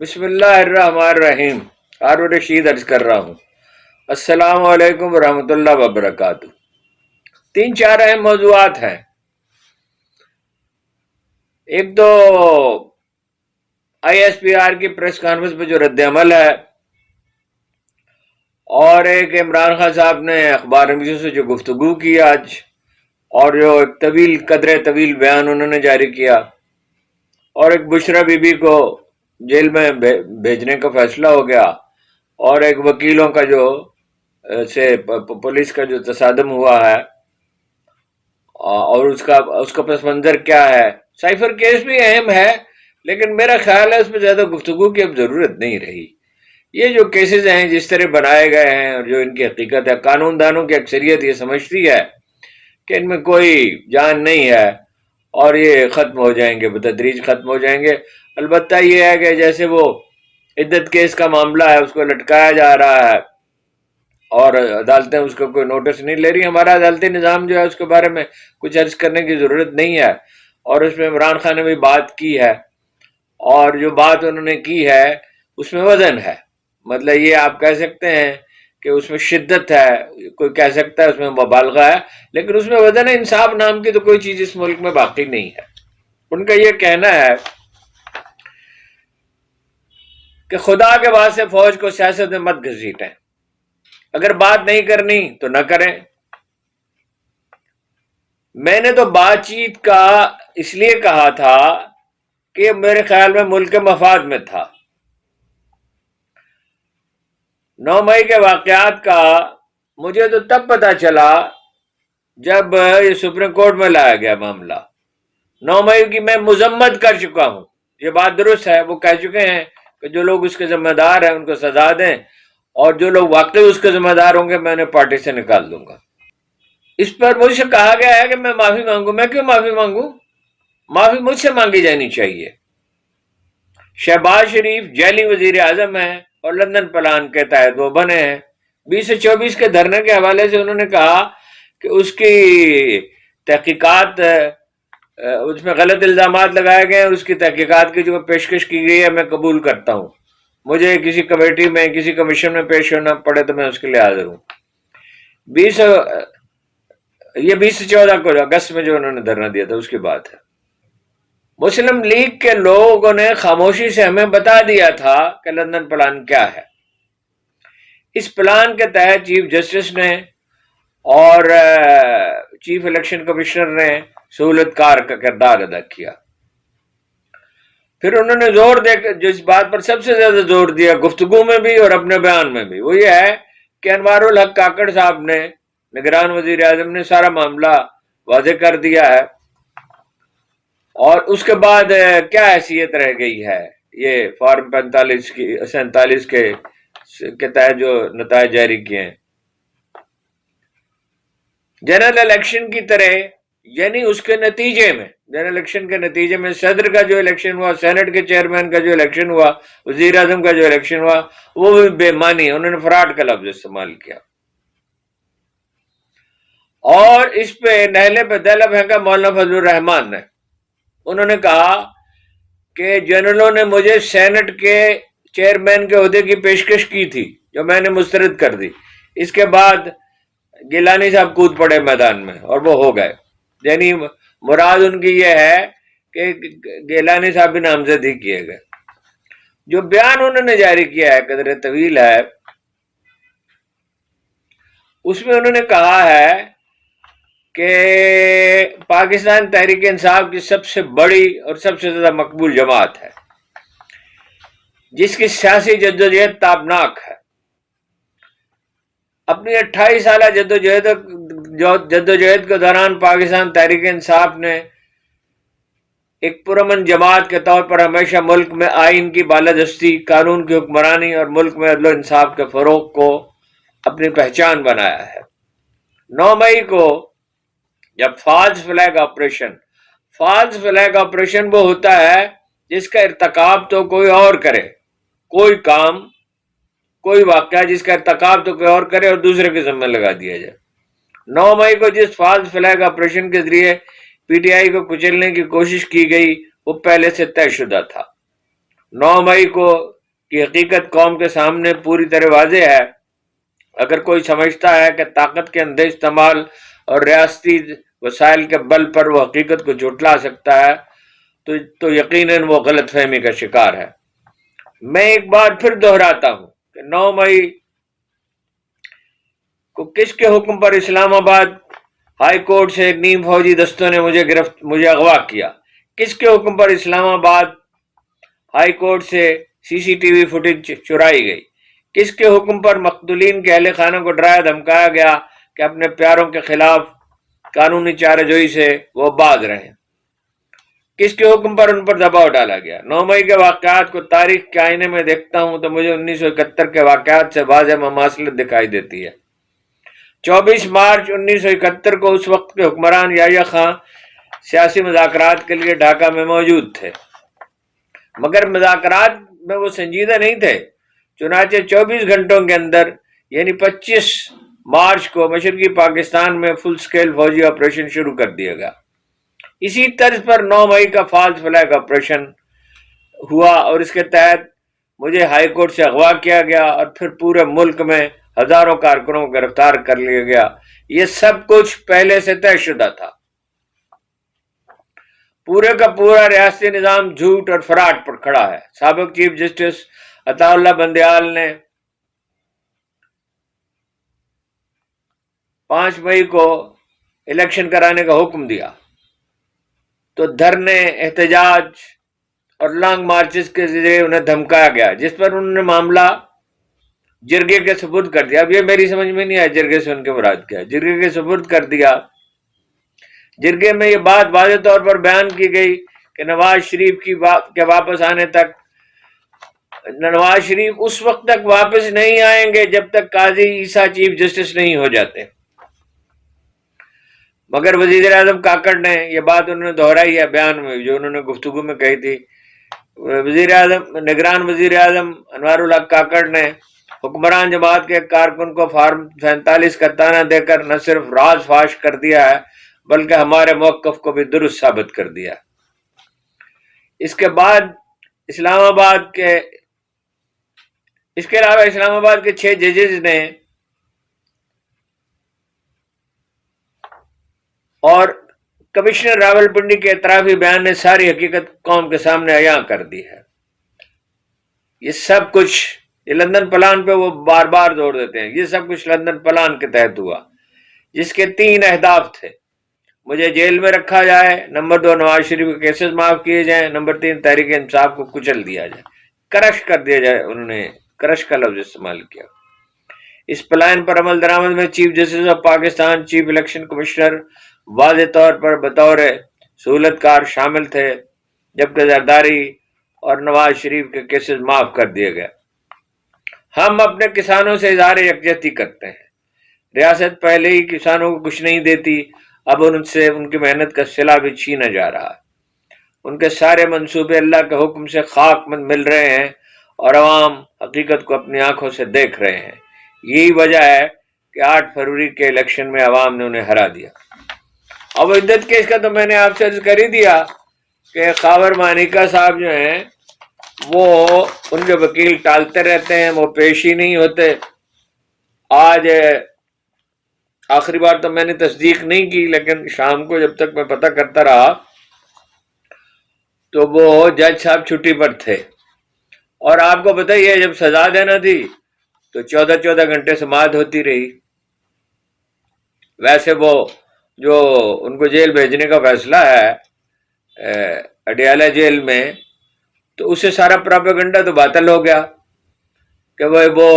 بسم اللہ الرحمن الرحیم. ہارون رشید عرض کر رہا ہوں. السلام علیکم ورحمۃ اللہ وبرکاتہ. 3-4 اہم موضوعات ہیں. ایک تو آئی ایس پی آر کی پریس کانفرنس پہ جو رد عمل ہے، اور ایک عمران خان صاحب نے اخبار نویسوں سے جو گفتگو کی آج، اور جو ایک قدرے طویل بیان انہوں نے جاری کیا، اور ایک بشرا بی بی کو جیل میں بھیجنے کا فیصلہ ہو گیا، اور ایک وکیلوں کا جو پولیس کا جو تصادم ہوا ہے، اور اس کا پس منظر کیا ہے. سائفر کیس بھی اہم ہے، لیکن میرا خیال ہے اس پہ زیادہ گفتگو کی اب ضرورت نہیں رہی. یہ جو کیسز ہیں جس طرح بنائے گئے ہیں اور جو ان کی حقیقت ہے، قانون دانوں کی اکثریت یہ سمجھتی ہے کہ ان میں کوئی جان نہیں ہے اور یہ ختم ہو جائیں گے، بتدریج ختم ہو جائیں گے. البتہ یہ ہے کہ جیسے وہ عدت کیس کا معاملہ ہے، اس کو لٹکایا جا رہا ہے اور عدالتیں اس کو کوئی نوٹس نہیں لے رہی. ہمارا عدالتی نظام جو ہے اس کے بارے میں کچھ عرض کرنے کی ضرورت نہیں ہے، اور اس میں عمران خان نے بھی بات کی ہے، اور جو بات انہوں نے کی ہے اس میں وزن ہے. مطلب یہ آپ کہہ سکتے ہیں کہ اس میں شدت ہے، کوئی کہہ سکتا ہے اس میں مبالغہ ہے، لیکن اس میں وزن ہے. انصاف نام کی تو کوئی چیز اس ملک میں باقی نہیں ہے. ان کا یہ کہنا ہے کہ خدا کے واسطے فوج کو سیاست میں مت گھسیٹیں، اگر بات نہیں کرنی تو نہ کریں. میں نے تو بات چیت کا اس لیے کہا تھا کہ میرے خیال میں ملک کے مفاد میں تھا. 9 مئی کے واقعات کا مجھے تو تب پتا چلا جب یہ سپریم کورٹ میں لایا گیا معاملہ. 9 مئی کی میں مذمت کر چکا ہوں، یہ بات درست ہے. وہ کہہ چکے ہیں کہ جو لوگ اس کے ذمہ دار ہیں ان کو سزا دیں، اور جو لوگ واقعی اس کے ذمہ دار ہوں گے میں انہیں پارٹی سے نکال دوں گا. اس پر مجھ سے کہا گیا ہے کہ میں معافی مانگوں. میں کیوں معافی مانگوں؟ معافی مجھ سے مانگی جانی چاہیے. شہباز شریف جیلی وزیر اعظم ہیں اور لندن پلان کے تحت وہ بنے ہیں. 20 سے 24 کے دھرنے کے حوالے سے انہوں نے کہا کہ اس کی تحقیقات، اس میں غلط الزامات لگائے گئے ہیں، اس کی تحقیقات کی جو پیشکش کی گئی ہے میں قبول کرتا ہوں. مجھے کسی کمیٹی میں کسی کمیشن میں پیش ہونا پڑے تو میں اس کے لیے حاضر ہوں. 20 سے 14 کو اگست میں جو انہوں نے دھرنا دیا تھا اس کی بات ہے. مسلم لیگ کے لوگوں نے خاموشی سے ہمیں بتا دیا تھا کہ لندن پلان کیا ہے. اس پلان کے تحت چیف جسٹس نے اور چیف الیکشن کمشنر نے سہولت کار کا کردار ادا کیا. پھر انہوں نے زور دے کر جس بات پر سب سے زیادہ زور دیا گفتگو میں بھی اور اپنے بیان میں بھی، وہ یہ ہے کہ انوار الحق کاکڑ صاحب نے، نگران وزیر اعظم نے، سارا معاملہ واضح کر دیا ہے. اور اس کے بعد کیا حیثیت رہ گئی ہے یہ فارم 47 کے تحت جو نتائج جاری کیے ہیں جنرل الیکشن کی طرح، یعنی اس کے نتیجے میں، جنرل الیکشن کے نتیجے میں صدر کا جو الیکشن ہوا، سینٹ کے چیئرمین کا جو الیکشن ہوا، وزیر اعظم کا جو الیکشن ہوا، وہ بھی بے معنی، انہوں نے فراڈ کا لفظ استعمال کیا. اور اس پہ نہلے پہ دہلا پھینکا مولانا فضل الرحمان نے. انہوں نے کہا کہ جنرلوں نے مجھے سینٹ کے چیئرمین کے عہدے کی پیشکش کی تھی جو میں نے مسترد کر دی. اس کے بعد گیلانی صاحب کود پڑے میدان میں اور وہ ہو گئے. یعنی مراد ان کی یہ ہے کہ گیلانی صاحب بھی نامزد ہی کیے گئے. جو بیان انہوں نے جاری کیا ہے قدر طویل ہے، اس میں انہوں نے کہا ہے کہ پاکستان تحریک انصاف کی سب سے بڑی اور سب سے زیادہ مقبول جماعت ہے جس کی سیاسی جدوجہد تابناک ہے. اپنی 28 سالہ جدوجہد کے دوران پاکستان تحریک انصاف نے ایک پرامن جماعت کے طور پر ہمیشہ ملک میں آئین کی بالادستی، قانون کی حکمرانی اور ملک میں عدل و انصاف کے فروغ کو اپنی پہچان بنایا ہے. 9 مئی کو جب فالس فلیگ آپریشن وہ ہوتا ہے جس کا ارتکاب تو کوئی اور کرے، کوئی کام، کوئی واقعہ جس کا ارتکاب تو کوئی اور کرے اور دوسرے کے ذمہ لگا دیا جائے. 9 مئی کو جس فالس فلیگ آپریشن کے ذریعے پی ٹی آئی کو کچلنے کی کوشش کی گئی وہ پہلے سے طے شدہ تھا. 9 مئی کو کی حقیقت قوم کے سامنے پوری طرح واضح ہے۔ اگر کوئی سمجھتا ہے کہ طاقت کے اندھے استعمال اور ریاستی وسائل کے بل پر وہ حقیقت کو جھٹلا سکتا ہے تو یقیناً وہ غلط فہمی کا شکار ہے۔ میں ایک بار پھر دہراتا ہوں کہ 9 مئی کو کس کے حکم پر اسلام آباد ہائی کورٹ سے ایک نیم فوجی دستوں نے مجھے اغوا کیا؟ کس کے حکم پر اسلام آباد ہائی کورٹ سے سی سی ٹی وی فوٹیج چرائی گئی؟ کس کے حکم پر مقتولین کے اہل خانہ کو ڈرایا دھمکایا گیا کہ اپنے پیاروں کے خلاف قانونی چارہ جوئی سے وہ باز رہیں؟ کس کے حکم پر ان پر دباؤ ڈالا گیا؟ 9 مئی کے واقعات کو تاریخ کے آئینے میں دیکھتا ہوں تو مجھے 1971 کے واقعات سے واضح مماثلت دکھائی دیتی ہے۔ 24 مارچ 1971 کو اس وقت کے حکمران یحییٰ خان سیاسی مذاکرات کے لیے ڈھاکہ میں موجود تھے، مگر مذاکرات میں وہ سنجیدہ نہیں تھے۔ چنانچہ 24 گھنٹوں کے اندر یعنی 25 مارچ کو مشرقی پاکستان میں فل سکیل فوجی آپریشن شروع کر دیا گیا۔ اسی طرز پر 9 مئی کا فالس فلیگ آپریشن ہوا اور اس کے تحت مجھے ہائی کورٹ سے اغوا کیا گیا اور پھر پورے ملک میں ہزاروں کارکنوں کو گرفتار کر لیا گیا۔ یہ سب کچھ پہلے سے طے شدہ تھا۔ پورے کا پورا ریاستی نظام جھوٹ اور فراڈ پر کھڑا ہے۔ سابق چیف جسٹس عطا اللہ بندیال نے 5 مئی کو الیکشن کرانے کا حکم دیا تو دھرنے، احتجاج اور لانگ مارچز کے ذریعے انہیں دھمکایا گیا، جس پر انہوں نے معاملہ جرگے کے سپرد کر دیا۔ اب یہ میری سمجھ میں نہیں آیا جرگے سے ان کے مراد کیا ہے۔ جرگے کے سپرد کر دیا۔ جرگے میں یہ بات واضح طور پر بیان کی گئی کہ نواز شریف کے واپس آنے تک، نواز شریف اس وقت تک واپس نہیں آئیں گے جب تک قاضی عیسیٰ چیف جسٹس نہیں ہو جاتے۔ مگر وزیر اعظم کاکڑ نے یہ بات انہوں نے دہرائی ہے بیان میں جو انہوں نے گفتگو میں کہی تھی۔ نگران وزیر اعظم انوار الحق کاکڑ نے حکمران جماعت کے کارکن کو فارم 47 کا تانا دے کر نہ صرف راز فاش کر دیا ہے بلکہ ہمارے موقف کو بھی درست ثابت کر دیا۔ اس کے علاوہ اسلام آباد کے 6 ججز نے اور کمشنر راولپنڈی کے اعترافی بیان نے ساری حقیقت قوم کے سامنے عیاں کر دی ہے۔ یہ سب کچھ، یہ لندن پلان پہ وہ بار بار زور دیتے ہیں، یہ سب کچھ لندن پلان کے تحت ہوا، جس کے 3 اہداف تھے: مجھے جیل میں رکھا جائے، نمبر 2 نواز شریف کے کیسز معاف کیے جائیں، نمبر 3 تحریک انصاف کو کچل دیا جائے، کرش کر دیا جائے۔ انہوں نے کرش کا لفظ استعمال کیا۔ اس پلان پر عمل درآمد میں chief justice of Pakistan, chief election commissioner واضح طور پر بطور سہولت کار شامل تھے، جبکہ زرداری اور نواز شریف کے کیسز معاف کر دیے گئے۔ ہم اپنے کسانوں سے اظہار یکجہتی کرتے ہیں۔ ریاست پہلے ہی کسانوں کو کچھ نہیں دیتی، اب ان سے ان کی محنت کا صلہ بھی چھینا جا رہا ہے۔ ان کے سارے منصوبے اللہ کے حکم سے خاک مند مل رہے ہیں اور عوام حقیقت کو اپنی آنکھوں سے دیکھ رہے ہیں۔ یہی وجہ ہے کہ 8 فروری کے الیکشن میں عوام نے انہیں ہرا دیا۔ اب عدت کیس کا تو میں نے آپ سے عرض کر ہی دیا کہ خاور مانیکا صاحب جو ہیں وہ ان کے وکیل ٹالتے رہتے ہیں، وہ پیش ہی نہیں ہوتے۔ آج آخری بار تو میں نے تصدیق نہیں کی، لیکن شام کو جب تک میں پتہ کرتا رہا تو وہ جج صاحب چھٹی پر تھے، اور آپ کو پتہ ہی ہے جب سزا دینا تھی تو 14 گھنٹے سماعت ہوتی رہی۔ ویسے وہ جو ان کو جیل بھیجنے کا فیصلہ ہے اڈیالہ جیل میں، تو اس سے سارا پراپیگنڈا تو باطل ہو گیا کہ وہ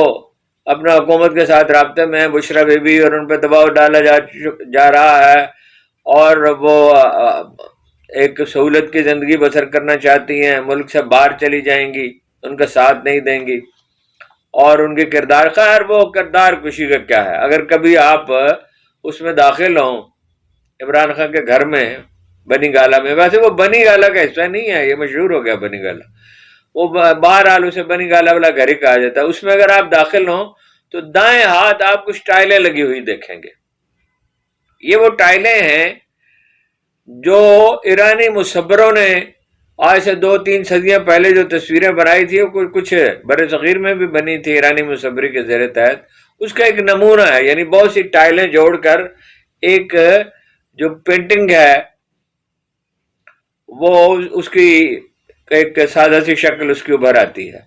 اپنا حکومت کے ساتھ رابطے میں بشرا بی بی اور ان پہ دباؤ ڈالا جا رہا ہے، اور وہ ایک سہولت کی زندگی بسر کرنا چاہتی ہیں، ملک سے باہر چلی جائیں گی، ان کا ساتھ نہیں دیں گی، اور ان کی کردار، خیر وہ کردار کشی کا کیا ہے۔ اگر کبھی آپ اس میں داخل ہوں عمران خان کے گھر میں بنی گالا میں، ویسے وہ بنی گالا کا حصہ نہیں ہے، یہ مشہور ہو گیا بنی گالا، وہ بہرحال اسے بنی گالا والا گھر ہی کہا جاتا ہے۔ اس میں اگر آپ داخل ہوں تو دائیں ہاتھ آپ کچھ ٹائلیں لگی ہوئی دیکھیں گے۔ یہ وہ ٹائلیں ہیں جو ایرانی مصوروں نے آج سے 2-3 صدیاں پہلے جو تصویریں بنائی تھی وہ کچھ بر صغیر میں بھی بنی تھی ایرانی مصوری کے زیر تحت، اس کا ایک نمونہ ہے، یعنی بہت سی ٹائلیں جوڑ کر ایک جو پینٹنگ ہے وہ اس کی ایک سادہ سی شکل اس کی ابھر آتی ہے۔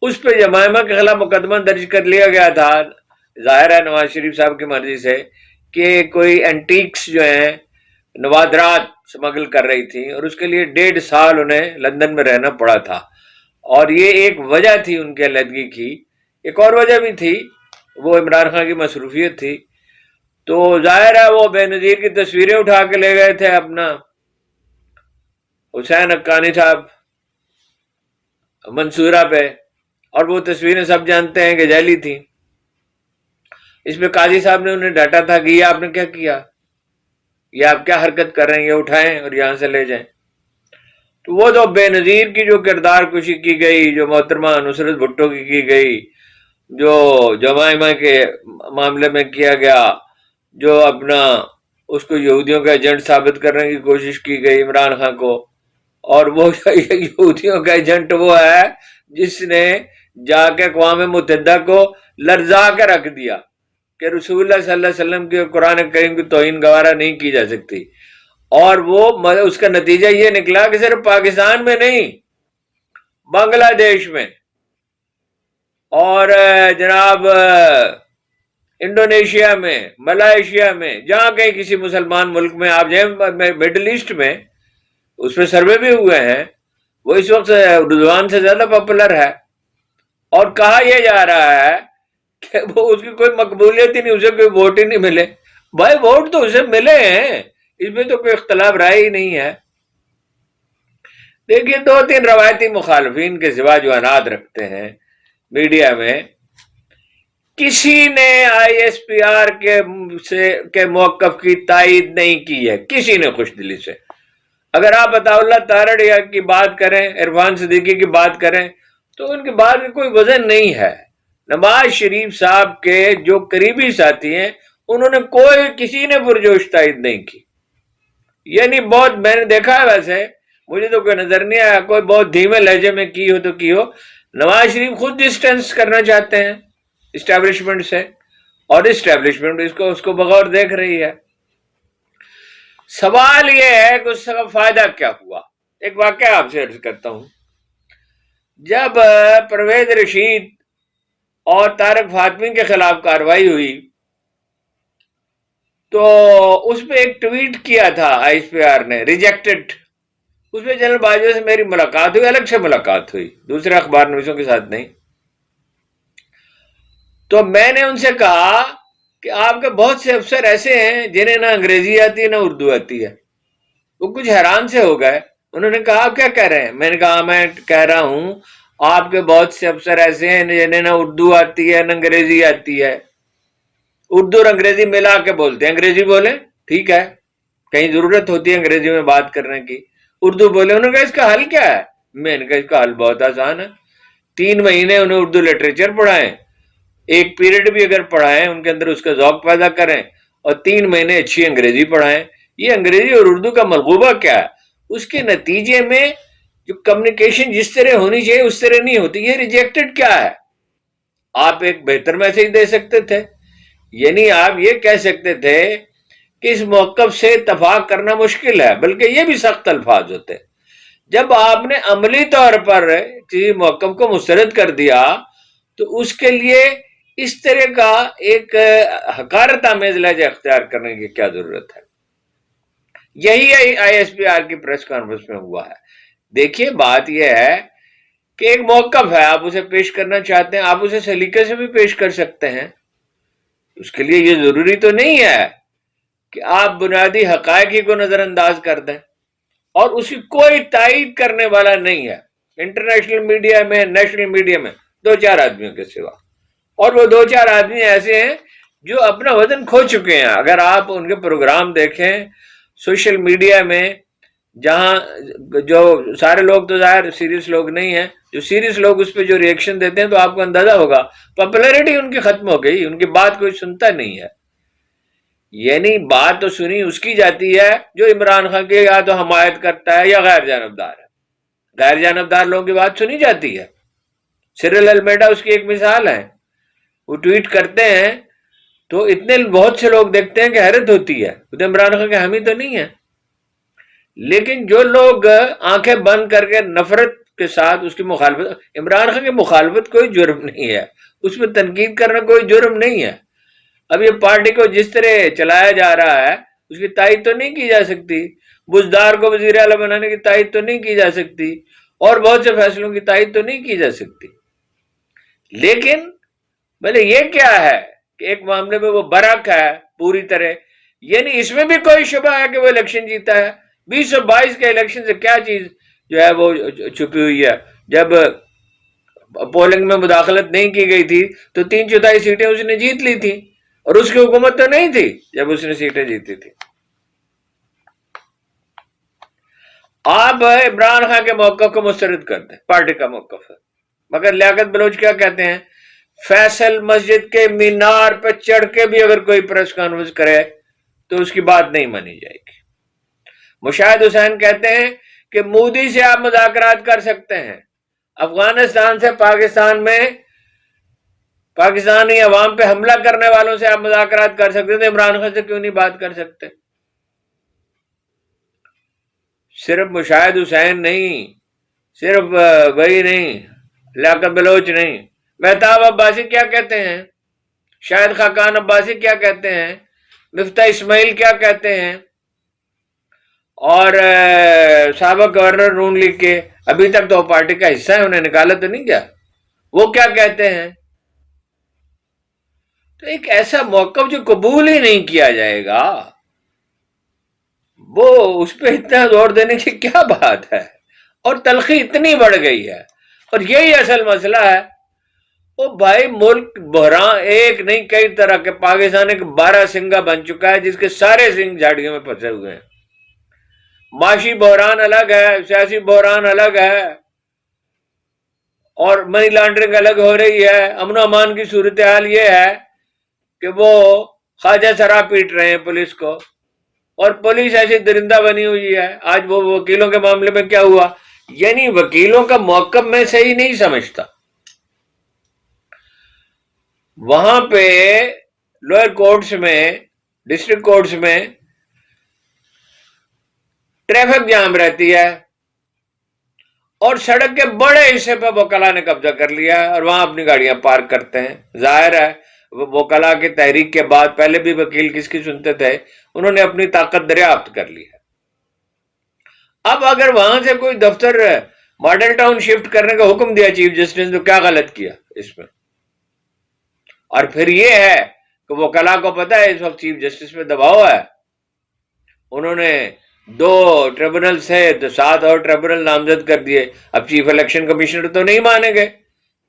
اس پہ جمائمہ کے خلاف مقدمہ درج کر لیا گیا تھا، ظاہر ہے نواز شریف صاحب کی مرضی سے، کہ کوئی اینٹیکس جو ہیں نوادرات سمگل کر رہی تھی اور اس کے لیے 1.5 سال انہیں لندن میں رہنا پڑا تھا، اور یہ ایک وجہ تھی ان کے علیحدگی کی۔ ایک اور وجہ بھی تھی، وہ عمران خان کی مصروفیت تھی۔ تو ظاہر ہے وہ بے نظیر کی تصویریں اٹھا کے لے گئے تھے اپنا حسین حقانی صاحب منصورہ پہ، اور وہ تصویریں سب جانتے ہیں کہ جعلی تھیں۔ اس پہ قاضی صاحب نے انہیں ڈانٹا تھا کہ یہ آپ نے کیا کیا، یہ آپ کیا حرکت کر رہے ہیں، یہ اٹھائیں اور یہاں سے لے جائیں۔ تو وہ تو بے نظیر کی جو کردار کشی کی گئی، جو محترمہ نصرت بھٹو کی گئی، جو جمائمہ کے معاملے میں کیا گیا، جو اپنا اس کو یہودیوں کا ایجنٹ ثابت کرنے کی کوشش کی گئی عمران خان کو، اور وہ یہودیوں کا ایجنٹ وہ ہے جس نے جا کے اقوام متحدہ کو لرزا کے رکھ دیا کہ رسول اللہ صلی اللہ علیہ وسلم کی قرآن کریم کی توہین گوارا نہیں کی جا سکتی، اور وہ اس کا نتیجہ یہ نکلا کہ صرف پاکستان میں نہیں، بنگلہ دیش میں اور جناب انڈونیشیا میں، ملائیشیا میں، جہاں کہیں کسی مسلمان ملک میں آپ جائیں، مڈل ایسٹ میں اس پہ سروے بھی ہوئے ہیں، وہ اس وقت رضوان سے زیادہ پاپولر ہے، اور کہا یہ جا رہا ہے کہ وہ اس کی کوئی مقبولیت ہی نہیں، اسے کوئی ووٹ ہی نہیں ملے۔ بھائی ووٹ تو اسے ملے ہیں، اس میں تو کوئی اختلاف رائے ہی نہیں ہے۔ دیکھیے 2-3 روایتی مخالفین کے سوا جو اناد رکھتے ہیں میڈیا میں، کسی نے آئی ایس پی آر کے موقف کی تائید نہیں کی ہے، کسی نے خوش دلی سے۔ اگر آپ عطا اللہ تارڑ کی بات کریں، عرفان صدیقی کی بات کریں، تو ان کی بات میں کوئی وزن نہیں ہے۔ نواز شریف صاحب کے جو قریبی ساتھی ہیں انہوں نے کسی نے پرجوش تائید نہیں کی، یعنی بہت میں نے دیکھا ہے، ویسے مجھے تو کوئی نظر نہیں آیا کوئی بہت دھیمے لہجے میں کی ہو تو کی ہو۔ نواز شریف خود ڈسٹینس کرنا چاہتے ہیں اسٹیبلشمنٹ سے، اور اسٹیبلشمنٹ اس کو بغور دیکھ رہی ہے۔ سوال یہ ہے کہ اس کا فائدہ کیا ہوا۔ ایک واقعہ آپ سے عرض کرتا ہوں، جب پرویز رشید اور طارق فاطمی کے خلاف کارروائی ہوئی تو اس پہ ایک ٹویٹ کیا تھا آئی ایس پی آر نے، ریجیکٹڈ۔ اس پہ جنرل باجوہ سے میری ملاقات ہوئی، الگ سے ملاقات ہوئی، دوسرے اخبار نویسوں کے ساتھ نہیں۔ تو میں نے ان سے کہا کہ آپ کے بہت سے افسر ایسے ہیں جنہیں نہ انگریزی آتی ہے نہ اردو آتی ہے۔ وہ کچھ حیران سے ہو گئے، انہوں نے کہا آپ کیا کہہ رہے ہیں؟ میں نے کہا میں کہہ رہا ہوں آپ کے بہت سے افسر ایسے ہیں جنہیں نہ اردو آتی ہے نہ انگریزی آتی ہے، اردو اور انگریزی ملا کے بولتے ہیں، انگریزی بولیں ٹھیک ہے، کہیں ضرورت ہوتی ہے انگریزی میں بات کرنے کی، اردو بولے۔ انہوں نے کہا اس کا حل کیا ہے؟ میں نے کہا اس کا حل بہت آسان ہے، 3 مہینے انہیں اردو لٹریچر پڑھائیں، ایک پیریڈ بھی اگر پڑھائیں ان کے اندر اس کا ذوق پیدا کریں، اور 3 مہینے اچھی انگریزی پڑھائیں۔ یہ انگریزی اور اردو کا ملغوبہ کیا ہے؟ اس کے نتیجے میں جو کمیونیکیشن جس طرح ہونی چاہیے اس طرح نہیں ہوتی۔ یہ ریجیکٹڈ کیا ہے؟ آپ ایک بہتر میسج دے سکتے تھے، یعنی آپ یہ کہہ سکتے تھے کہ اس موقف سے اتفاق کرنا مشکل ہے، بلکہ یہ بھی سخت الفاظ ہوتے۔ جب آپ نے عملی طور پر کسی موقف کو مسترد کر دیا تو اس کے لیے اس طرح کا ایک حقارت آمیز لہجہ اختیار کرنے کی کیا ضرورت ہے؟ یہی آئی ایس پی آر کی پریس کانفرنس میں ہوا ہے۔ دیکھیے بات یہ ہے کہ ایک موقف ہے، آپ اسے پیش کرنا چاہتے ہیں، آپ اسے سلیقے سے بھی پیش کر سکتے ہیں، اس کے لیے یہ ضروری تو نہیں ہے کہ آپ بنیادی حقائق ہی کو نظر انداز کر دیں، اور اس کی کوئی تائید کرنے والا نہیں ہے انٹرنیشنل میڈیا میں، نیشنل میڈیا میں، 2-4 آدمیوں کے سوا، اور وہ 2-4 آدمی ایسے ہیں جو اپنا وزن کھو چکے ہیں۔ اگر آپ ان کے پروگرام دیکھیں سوشل میڈیا میں، جہاں جو سارے لوگ تو ظاہر سیریس لوگ نہیں ہیں، جو سیریس لوگ اس پہ جو ری ایکشن دیتے ہیں تو آپ کو اندازہ ہوگا پاپولیرٹی ان کی ختم ہو گئی، ان کی بات کوئی سنتا نہیں ہے۔ یعنی بات تو سنی اس کی جاتی ہے جو عمران خان کی یا تو حمایت کرتا ہے یا غیر جانبدار ہے۔ غیر جانبدار لوگوں کی بات سنی جاتی ہے. سرل المیڈا اس کی ایک مثال ہے. وہ ٹویٹ کرتے ہیں تو اتنے بہت سے لوگ دیکھتے ہیں کہ حیرت ہوتی ہے. خود عمران خان کے حامی تو نہیں ہے، لیکن جو لوگ آنکھیں بند کر کے نفرت کے ساتھ اس کی مخالفت، عمران خان کی مخالفت کوئی جرم نہیں ہے، اس میں تنقید کرنا کوئی جرم نہیں ہے. اب یہ پارٹی کو جس طرح چلایا جا رہا ہے اس کی تائید تو نہیں کی جا سکتی. بزدار کو وزیر اعلیٰ بنانے کی تائید تو نہیں کی جا سکتی، اور بہت سے فیصلوں کی تائید تو نہیں کی جا سکتی. لیکن بھلے یہ کیا ہے کہ ایک معاملے میں وہ برحق ہے پوری طرح، یعنی اس میں بھی کوئی شبہ ہے کہ وہ الیکشن جیتا ہے. 2022 کے الیکشن سے کیا چیز جو ہے وہ چھپی ہوئی ہے؟ جب پولنگ میں مداخلت نہیں کی گئی تھی تو 3/4 سیٹیں اس نے جیت لی تھی، اور اس کی حکومت تو نہیں تھی جب اس نے سیٹیں جیتی تھی. آپ عمران خان کے موقف کو مسترد کر دیں، پارٹی کا موقف ہے، مگر لیاقت بلوچ کیا کہتے ہیں؟ فیصل مسجد کے مینار پہ چڑھ کے بھی اگر کوئی پریس کانفرنس کرے تو اس کی بات نہیں مانی جائے گی. مشاہد حسین کہتے ہیں کہ مودی سے آپ مذاکرات کر سکتے ہیں، افغانستان سے پاکستان میں پاکستانی عوام پہ حملہ کرنے والوں سے آپ مذاکرات کر سکتے ہیں، تو عمران خان سے کیوں نہیں بات کر سکتے؟ صرف مشاہد حسین نہیں، صرف وہی نہیں، لیاقت بلوچ نہیں، مہتاب عباسی کیا کہتے ہیں، شاہد خاقان عباسی کیا کہتے ہیں، مفتاح اسماعیل کیا کہتے ہیں، اور سابق گورنر نون لیگ کے، ابھی تک تو پارٹی کا حصہ ہے، انہیں نکالا تو نہیں کیا، وہ کیا کہتے ہیں؟ تو ایک ایسا موقف جو قبول ہی نہیں کیا جائے گا، وہ اس پہ اتنا زور دینے کی کیا بات ہے؟ اور تلخی اتنی بڑھ گئی ہے، اور یہی اصل مسئلہ ہے. وہ بھائی ملک بحران ایک نہیں کئی طرح کے، پاکستان ایک 12 سنگا بن چکا ہے جس کے سارے سنگ جھاڑیوں میں پھنسے ہوئے ہیں. معاشی بحران الگ ہے، سیاسی بحران الگ ہے، اور منی لانڈرنگ الگ ہو رہی ہے. امن و امان کی صورتحال یہ ہے کہ وہ خواجہ سرا پیٹ رہے ہیں پولیس کو، اور پولیس ایسی درندہ بنی ہوئی ہے. آج وہ وکیلوں کے معاملے میں کیا ہوا، یعنی وکیلوں کا موقف میں صحیح نہیں سمجھتا. وہاں پہ لوئر کورٹس میں، ڈسٹرکٹ کورٹس میں ٹریفک جام رہتی ہے، اور سڑک کے بڑے حصے پہ وکلا نے قبضہ کر لیا ہے اور وہاں اپنی گاڑیاں پارک کرتے ہیں. ظاہر ہے وکلا کی تحریک کے بعد پہلے بھی وکیل کس کی سنتے تھے، انہوں نے اپنی طاقت دریافت کر لی ہے. اب اگر وہاں سے کوئی دفتر ماڈل ٹاؤن شفٹ کرنے کا حکم دیا چیف جسٹس نے، تو کیا غلط کیا اس میں؟ اور پھر یہ ہے کہ وکلا کو پتا ہے اس وقت چیف جسٹس پہ دباؤ ہے، انہوں نے 2 ٹریبونل سے 7 اور ٹریبونل نامزد کر دیے. اب چیف الیکشن کمشنر تو نہیں مانیں گے،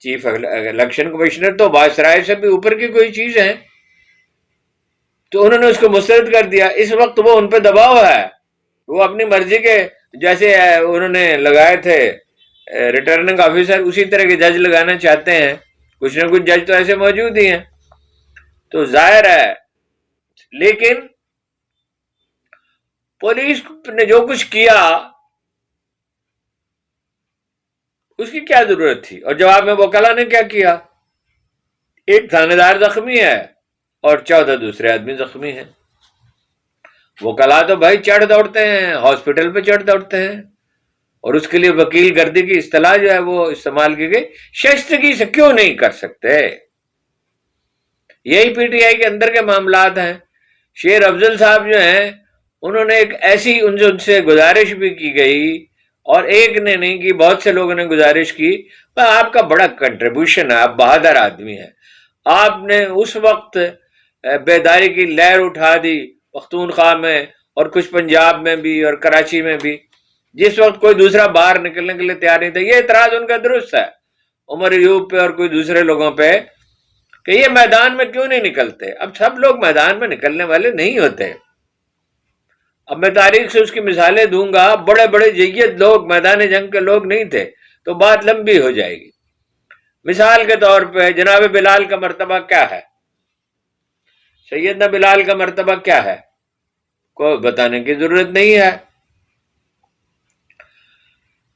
چیف الیکشن کمشنر تو وائسرائے سے بھی اوپر کی کوئی چیز ہے، تو انہوں نے اس کو مسترد کر دیا. اس وقت وہ ان پہ دباؤ ہے، وہ اپنی مرضی کے جیسے انہوں نے لگائے تھے ریٹرننگ آفیسر، اسی طرح کے جج لگانا چاہتے ہیں. کچھ نہ کچھ جج تو ایسے موجود ہی ہیں. تو ظاہر ہے، لیکن پولیس نے جو کچھ کیا اس کی کیا ضرورت تھی؟ اور جواب میں وکلا نے کیا کیا؟ ایک تھانے دار زخمی ہے اور 14 دوسرے آدمی زخمی ہیں. وکلا تو بھائی چڑھ دوڑتے ہیں، ہاسپٹل پہ چڑھ دوڑتے ہیں، اور اس کے لیے وکیل گردی کی اصطلاح جو ہے وہ استعمال کی گئی. شائستگی سے کیوں نہیں کر سکتے؟ یہی پی ٹی آئی کے اندر کے معاملات ہیں. شیر افضل صاحب جو ہیں، انہوں نے ایک ایسی ان سے گزارش بھی کی گئی، اور ایک نے نہیں کی، بہت سے لوگوں نے گزارش کی، آپ کا بڑا کنٹریبیوشن ہے، آپ بہادر آدمی ہیں، آپ نے اس وقت بیداری کی لہر اٹھا دی پختونخوا میں اور کچھ پنجاب میں بھی اور کراچی میں بھی، جس وقت کوئی دوسرا باہر نکلنے کے لیے تیار نہیں تھا. یہ اعتراض ان کا درست ہے عمر ایوب پہ اور کوئی دوسرے لوگوں پہ کہ یہ میدان میں کیوں نہیں نکلتے. اب سب لوگ میدان میں نکلنے والے نہیں ہوتے. اب میں تاریخ سے اس کی مثالیں دوں گا، بڑے بڑے جید لوگ میدان جنگ کے لوگ نہیں تھے، تو بات لمبی ہو جائے گی. مثال کے طور پہ جناب بلال کا مرتبہ کیا ہے، سیدنا بلال کا مرتبہ کیا ہے، کوئی بتانے کی ضرورت نہیں ہے.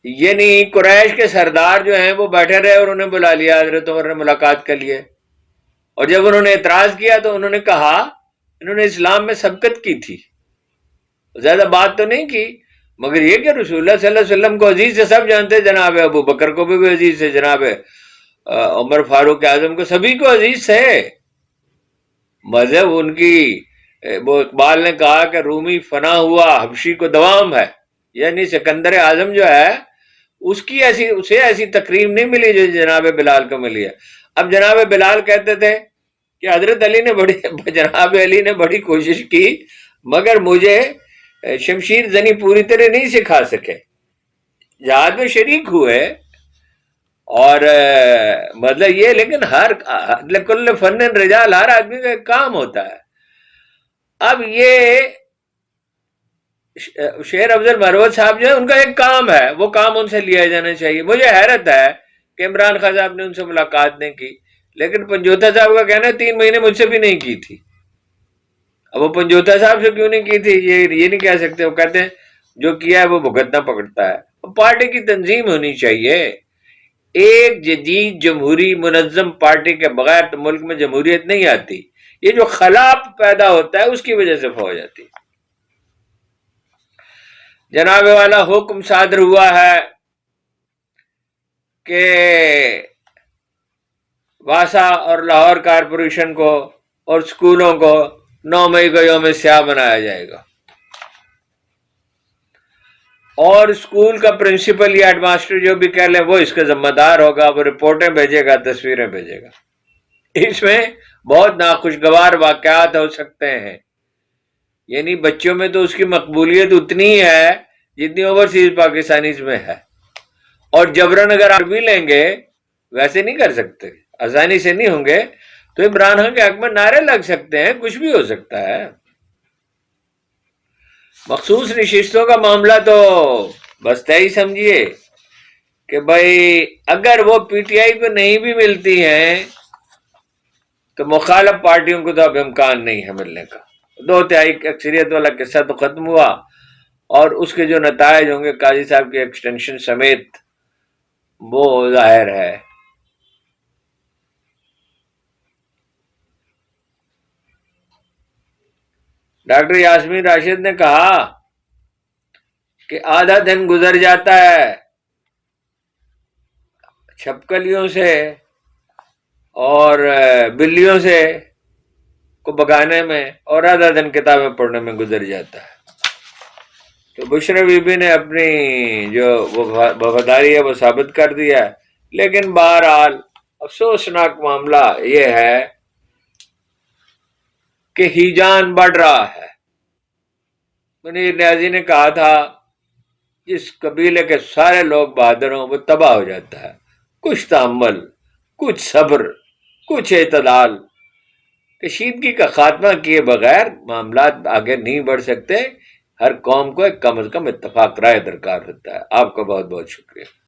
یعنی قریش کے سردار جو ہیں وہ بیٹھے رہے اور انہیں بلا لیا، حضرت عمر نے ملاقات کر لیے، اور جب انہوں نے اعتراض کیا تو انہوں نے کہا، انہوں نے اسلام میں سبقت کی تھی، زیادہ بات تو نہیں کی، مگر یہ کہ رسول اللہ صلی اللہ علیہ وسلم کو عزیز سے سب جانتے، جناب ابو بکر کو بھی عزیز سے، جناب عمر فاروق اعظم کو، سبھی کو عزیز سے، مذہب ان کی، وہ اقبال نے کہا کہ رومی فنا ہوا حبشی کو دوام ہے، یعنی سکندر اعظم جو ہے اس کی اسے ایسی تکریم نہیں ملی جو جناب بلال کو ملی ہے۔ اب جناب بلال کہتے تھے کہ حضرت علی نے جناب علی نے بڑی کوشش کی مگر مجھے شمشیر زنی پوری طرح نہیں سکھا سکے، جہاد میں شریک ہوئے، اور مطلب یہ، لیکن ہر کل فن رجال، ہر آدمی کا ایک کام ہوتا ہے۔ اب یہ شیر افضل مروت صاحب جو ہے ان کا ایک کام ہے، وہ کام ان سے لیا جانا چاہیے۔ مجھے حیرت ہے کہ عمران خان صاحب نے ان سے ملاقات نہیں کی، لیکن پنجوتا صاحب کا کہنا ہے 3 مہینے مجھ سے بھی نہیں کی تھی۔ اب وہ پنجوتا صاحب سے کیوں نہیں کی تھی یہ نہیں کہہ سکتے، وہ کہتے ہیں جو کیا ہے وہ بھگتنا پکڑتا ہے۔ پارٹی کی تنظیم ہونی چاہیے، ایک جدید جمہوری منظم پارٹی کے بغیر تو ملک میں جمہوریت نہیں آتی، یہ جو خلا پیدا ہوتا ہے اس کی وجہ سے ہو جاتی ہے۔ جناب والا حکم صادر ہوا ہے کہ واسا اور لاہور کارپوریشن کو اور سکولوں کو 9 مئی کو یوم سیاہ بنایا جائے گا، اور اسکول کا پرنسپل یا ہیڈ ماسٹر جو بھی کہہ لیں وہ اس کا ذمہ دار ہوگا، وہ رپورٹیں بھیجے گا، تصویریں بھیجے گا۔ اس میں بہت ناخوشگوار واقعات ہو سکتے ہیں، یعنی بچوں میں تو اس کی مقبولیت اتنی ہے جتنی اوورسیز پاکستانیز میں ہے، اور جبرن اگر عربی لیں گے ویسے نہیں کر سکتے، آسانی سے نہیں ہوں گے، تو عمران خان کے حق میں نعرے لگ سکتے ہیں، کچھ بھی ہو سکتا ہے۔ مخصوص نشستوں کا معاملہ تو بس طے ہی سمجھیے کہ بھائی اگر وہ پی ٹی آئی کو نہیں بھی ملتی ہیں تو مخالف پارٹیوں کو تو اب امکان نہیں ہے ملنے کا، 2/3 اکثریت والا قصہ تو ختم ہوا، اور اس کے جو نتائج ہوں گے قاضی صاحب کے ایکسٹینشن سمیت وہ ظاہر ہے۔ ڈاکٹر یاسمین راشد نے کہا کہ آدھا دن گزر جاتا ہے چھپکلیوں سے اور بلیوں سے کو بگانے میں، اور آدھا دن کتابیں پڑھنے میں گزر جاتا ہے۔ تو بشرا بی بی نے اپنی جو وفاداری ہے وہ ثابت کر دیا ہے، لیکن بہرحال افسوسناک معاملہ یہ ہے کہ ہیجان بڑھ رہا ہے۔ منیر نیازی نے کہا تھا جس قبیلے کے سارے لوگ بہادر ہوں وہ تباہ ہو جاتا ہے، کچھ تحمل، کچھ صبر، کچھ اعتدال، کشیدگی کا خاتمہ کیے بغیر معاملات آگے نہیں بڑھ سکتے۔ ہر قوم کو ایک کم از کم اتفاق رائے درکار ہوتا ہے۔ آپ کا بہت بہت شکریہ۔